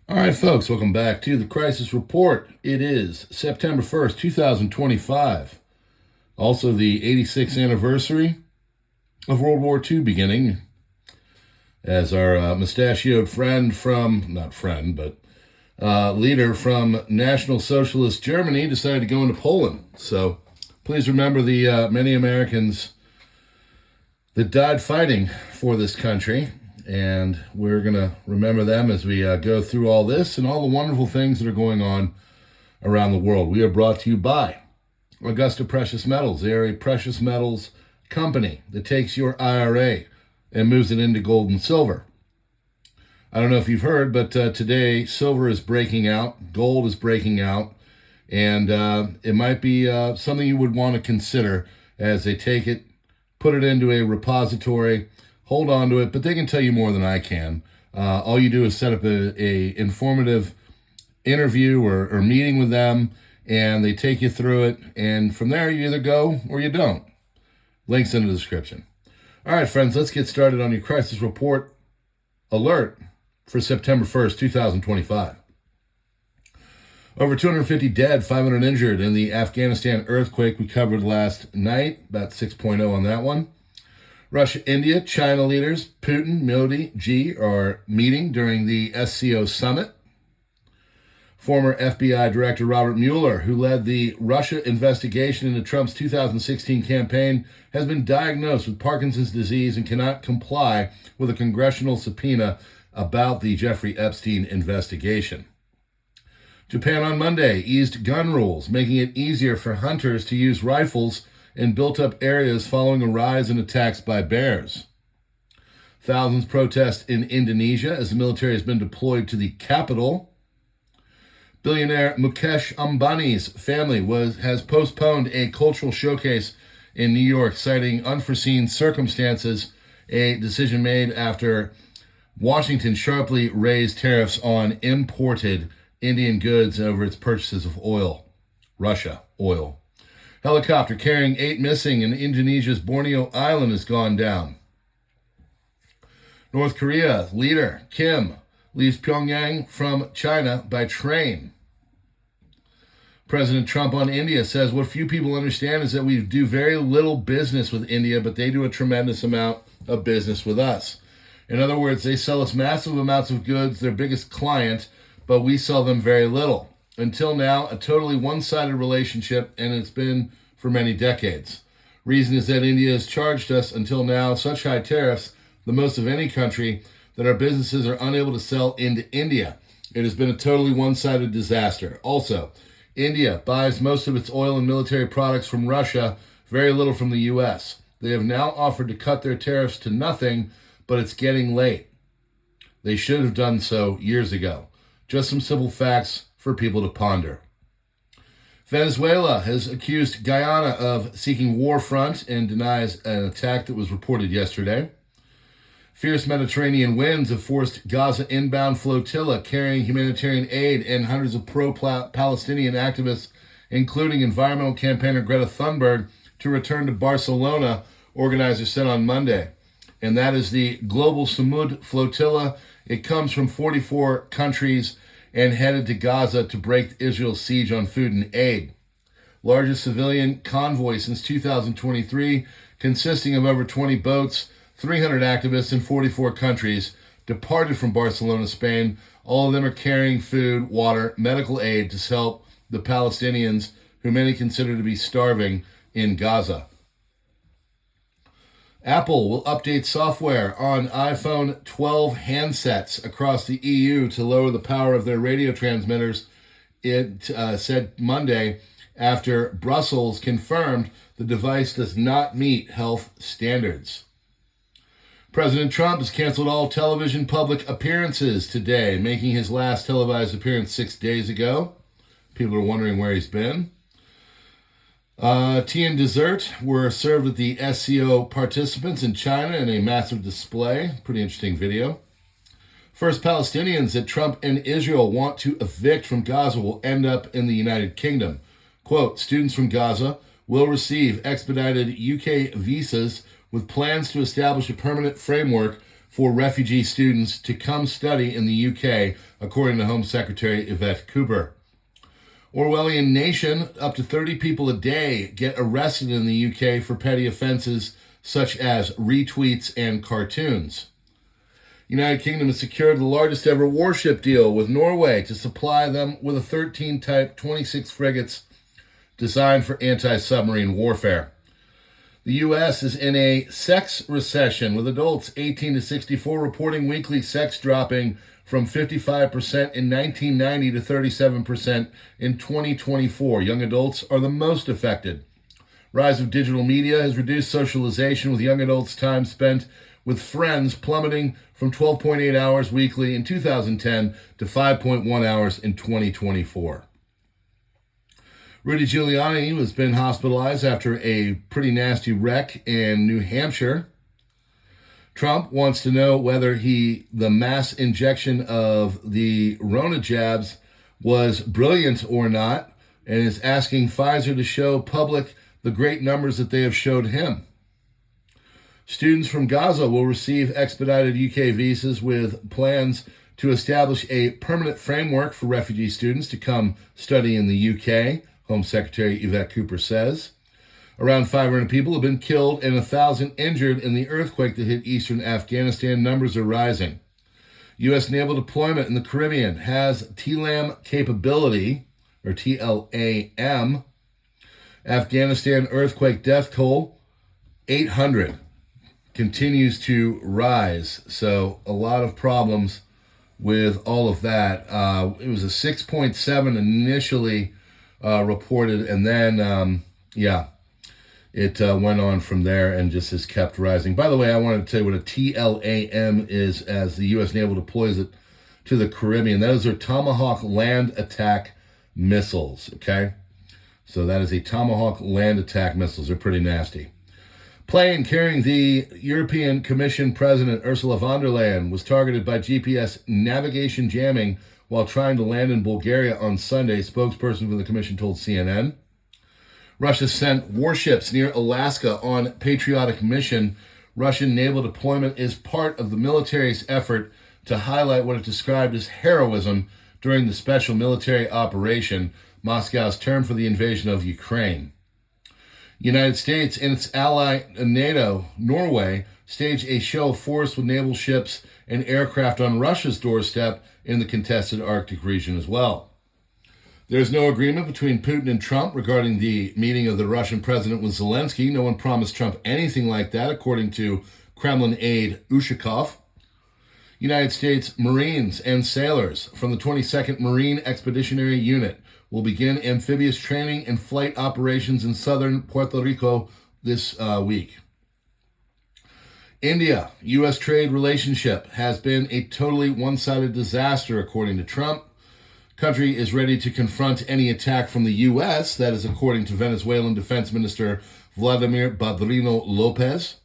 All right, folks, welcome back to the Crisis Report. It is September 1st, 2025. Also the 86th anniversary of World War II beginning, as our mustachioed friend leader from National Socialist Germany decided to go into Poland. So please remember the many Americans that died fighting for this country. And we're going to remember them as we go through all this and all the wonderful things that are going on around the world. We are brought to you by Augusta Precious Metals. They are a precious metals company that takes your IRA and moves it into gold and silver. I don't know if you've heard, but today silver is breaking out, gold is breaking out, and it might be something you would want to consider as they take it, put it into a repository, hold on to it, but they can tell you more than I can. All you do is set up a informative interview or meeting with them, and they take you through it, and from there you either go or you don't. Links in the description. All right, friends, let's get started on your Crisis Report alert for September 1st, 2025. Over 250 dead, 500 injured in the Afghanistan earthquake we covered last night, about 6.0 on that one. Russia, India, China leaders, Putin, Modi, Xi are meeting during the SCO summit. Former FBI Director Robert Mueller, who led the Russia investigation into Trump's 2016 campaign, has been diagnosed with Parkinson's disease and cannot comply with a congressional subpoena about the Jeffrey Epstein investigation. Japan on Monday eased gun rules, making it easier for hunters to use rifles in built-up areas following a rise in attacks by bears. Thousands protest in Indonesia as the military has been deployed to the capital. Billionaire Mukesh Ambani's family has postponed a cultural showcase in New York, citing unforeseen circumstances, a decision made after Washington sharply raised tariffs on imported Indian goods over its purchases of Russia oil. Helicopter carrying 8 missing in Indonesia's Borneo Island has gone down. North Korea leader Kim leaves Pyongyang from China by train. President Trump on India says what few people understand is that we do very little business with India, but they do a tremendous amount of business with us. In other words, they sell us massive amounts of goods, their biggest client, but we sell them very little. Until now, a totally one-sided relationship, and it's been for many decades. Reason is that India has charged us until now such high tariffs, the most of any country, that our businesses are unable to sell into India. It has been a totally one-sided disaster. Also, India buys most of its oil and military products from Russia, very little from the U.S. They have now offered to cut their tariffs to nothing, but it's getting late. They should have done so years ago. Just some simple facts for people to ponder. Venezuela has accused Guyana of seeking war front and denies an attack that was reported yesterday. Fierce Mediterranean winds have forced Gaza inbound flotilla carrying humanitarian aid and hundreds of pro-Palestinian activists, including environmental campaigner Greta Thunberg, to return to Barcelona, organizers said on Monday. And that is the Global Samud Flotilla. It comes from 44 countries and headed to Gaza to break Israel's siege on food and aid. Largest civilian convoy since 2023, consisting of over 20 boats, 300 activists in 44 countries, departed from Barcelona, Spain. All of them are carrying food, water, medical aid to help the Palestinians, who many consider to be starving in Gaza. Apple will update software on iPhone 12 handsets across the EU to lower the power of their radio transmitters, it said Monday, after Brussels confirmed the device does not meet health standards. President Trump has canceled all television public appearances today, making his last televised appearance 6 days ago. People are wondering where he's been. Tea and dessert were served with the SCO participants in China in a massive display. Pretty interesting video. First Palestinians that Trump and Israel want to evict from Gaza will end up in the United Kingdom. Quote, students from Gaza will receive expedited UK visas with plans to establish a permanent framework for refugee students to come study in the UK, according to Home Secretary Yvette Cooper. Orwellian nation, up to 30 people a day get arrested in the UK for petty offenses such as retweets and cartoons. United Kingdom has secured the largest ever warship deal with Norway to supply them with a 13 Type 26 frigates designed for anti-submarine warfare. The U.S. is in a sex recession, with adults 18 to 64 reporting weekly sex dropping from 55% in 1990 to 37% in 2024. Young adults are the most affected. Rise of digital media has reduced socialization, with young adults' time spent with friends plummeting from 12.8 hours weekly in 2010 to 5.1 hours in 2024. Rudy Giuliani has been hospitalized after a pretty nasty wreck in New Hampshire. Trump wants to know whether the mass injection of the Rona jabs was brilliant or not, and is asking Pfizer to show public the great numbers that they have showed him. Students from Gaza will receive expedited UK visas, with plans to establish a permanent framework for refugee students to come study in the UK, Home Secretary Yvette Cooper says. Around 500 people have been killed and 1,000 injured in the earthquake that hit eastern Afghanistan. Numbers are rising. U.S. naval deployment in the Caribbean has TLAM capability, or TLAM. Afghanistan earthquake death toll, 800. Continues to rise. So a lot of problems with all of that. It was a 6.7 initially reported, and then, it went on from there and just has kept rising. By the way, I wanted to tell you what a TLAM is as the U.S. Naval deploys it to the Caribbean. Those are Tomahawk land attack missiles, okay? So that is a Tomahawk land attack missiles. They're pretty nasty. Plane carrying the European Commission President Ursula von der Leyen was targeted by GPS navigation jamming while trying to land in Bulgaria on Sunday, spokesperson for the Commission told CNN. Russia sent warships near Alaska on patriotic mission. Russian naval deployment is part of the military's effort to highlight what it described as heroism during the special military operation, Moscow's term for the invasion of Ukraine. United States and its ally NATO, Norway, staged a show of force with naval ships and aircraft on Russia's doorstep in the contested Arctic region as well. There is no agreement between Putin and Trump regarding the meeting of the Russian president with Zelensky. No one promised Trump anything like that, according to Kremlin aide Ushakov. United States Marines and sailors from the 22nd Marine Expeditionary Unit will begin amphibious training and flight operations in southern Puerto Rico this week. India-U.S. trade relationship has been a totally one-sided disaster, according to Trump. Country is ready to confront any attack from the U.S., that is according to Venezuelan Defense Minister Vladimir Padrino Lopez.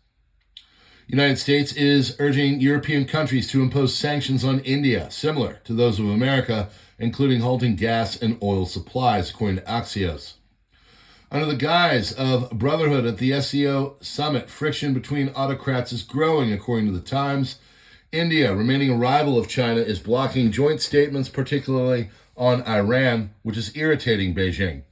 United States is urging European countries to impose sanctions on India, similar to those of America, including halting gas and oil supplies, according to Axios. Under the guise of brotherhood at the SCO summit, friction between autocrats is growing, according to the Times. India, remaining a rival of China, is blocking joint statements, particularly on Iran, which is irritating Beijing.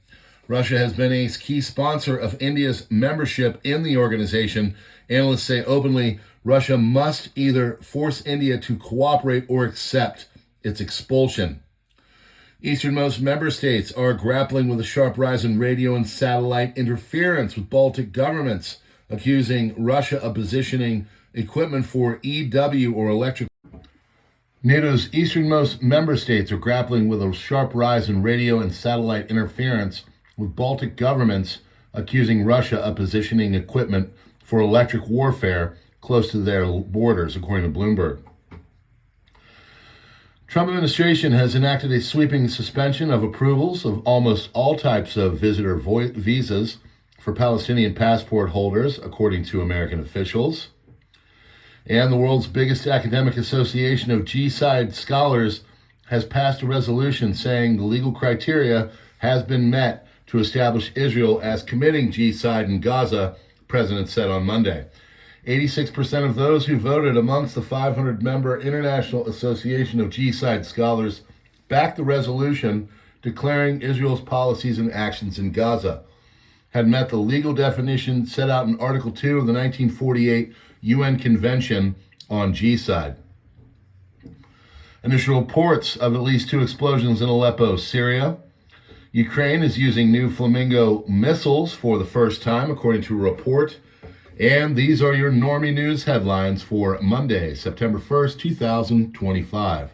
Russia has been a key sponsor of India's membership in the organization. Analysts say openly, Russia must either force India to cooperate or accept its expulsion. Easternmost member states are grappling with a sharp rise in radio and satellite interference, with Baltic governments accusing Russia of positioning equipment for EW or electric. NATO's easternmost member states are grappling with a sharp rise in radio and satellite interference, with Baltic governments accusing Russia of positioning equipment for electric warfare close to their borders, according to Bloomberg. Trump administration has enacted a sweeping suspension of approvals of almost all types of visitor visas for Palestinian passport holders, according to American officials. And the world's biggest academic association of G-side scholars has passed a resolution saying the legal criteria has been met to establish Israel as committing G-side in Gaza, the president said on Monday. 86% of those who voted amongst the 500-member International Association of G-Side Scholars backed the resolution declaring Israel's policies and actions in Gaza had met the legal definition set out in Article 2 of the 1948 UN Convention on G-Side. Initial reports of at least 2 explosions in Aleppo, Syria. Ukraine is using new Flamingo missiles for the first time, according to a report. And these are your Normie News headlines for Monday, September 1st, 2025.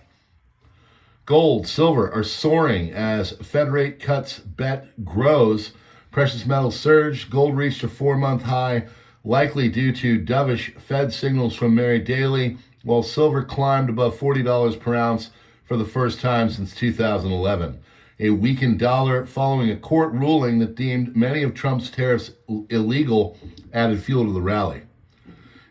Gold, silver are soaring as Fed rate cuts bet grows. Precious metals surge. Gold reached a 4-month high, likely due to dovish Fed signals from Mary Daly, while silver climbed above $40 per ounce for the first time since 2011. A weakened dollar following a court ruling that deemed many of Trump's tariffs illegal added fuel to the rally.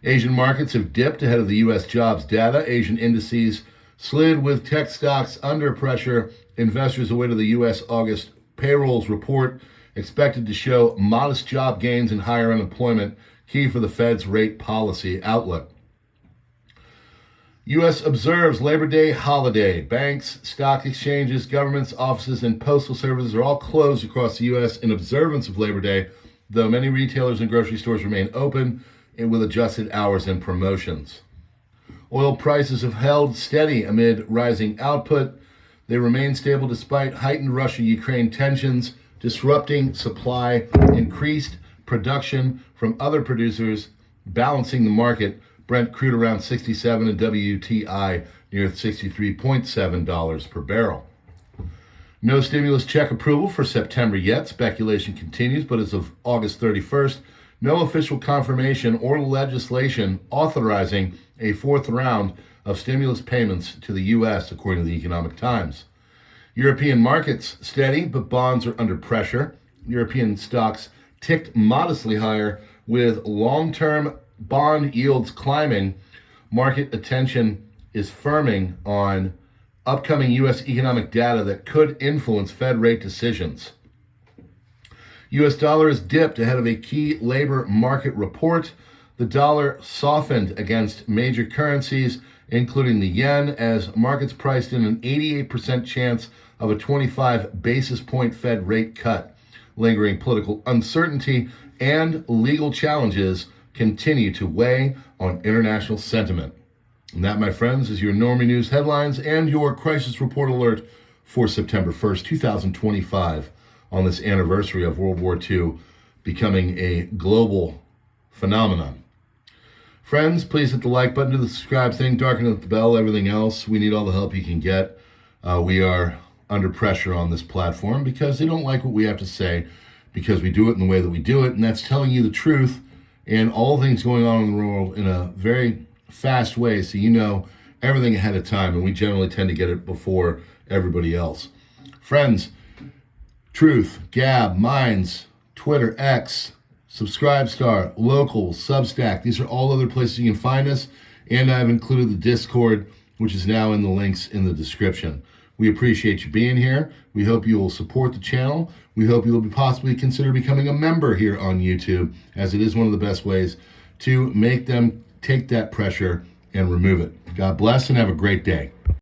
Asian markets have dipped ahead of the U.S. jobs data. Asian indices slid with tech stocks under pressure. Investors awaited the U.S. August payrolls report, expected to show modest job gains and higher unemployment, key for the Fed's rate policy outlook. U.S. observes Labor Day holiday. Banks, stock exchanges, governments, offices, and postal services are all closed across the U.S. in observance of Labor Day, though many retailers and grocery stores remain open and with adjusted hours and promotions. Oil prices have held steady amid rising output. They remain stable despite heightened Russia-Ukraine tensions, disrupting supply, increased production from other producers, balancing the market. Brent crude around $67 and WTI near $63.7 per barrel. No stimulus check approval for September yet. Speculation continues, but as of August 31st, no official confirmation or legislation authorizing a 4th round of stimulus payments to the U.S., according to the Economic Times. European markets steady, but bonds are under pressure. European stocks ticked modestly higher with long-term bond yields climbing. Market attention is firming on upcoming U.S. economic data that could influence Fed rate decisions. U.S. dollar has dipped ahead of a key labor market report. The dollar softened against major currencies, including the yen, as markets priced in an 88% chance of a 25 basis point Fed rate cut. Lingering political uncertainty and legal challenges continue to weigh on international sentiment. And that, my friends, is your Normie News headlines and your crisis report alert for September 1st, 2025, on this anniversary of World War II becoming a global phenomenon. Friends, please hit the like button, do the subscribe thing, darken up the bell, everything else. We need all the help you can get. We are under pressure on this platform because they don't like what we have to say, because we do it in the way that we do it, and that's telling you the truth and all things going on in the world in a very fast way, so you know everything ahead of time, and we generally tend to get it before everybody else. Friends, Truth, Gab, Minds, Twitter, X, Subscribestar, Local, Substack, these are all other places you can find us, and I've included the Discord, which is now in the links in the description. We appreciate you being here. We hope you will support the channel. We hope you will possibly consider becoming a member here on YouTube, as it is one of the best ways to make them take that pressure and remove it. God bless and have a great day.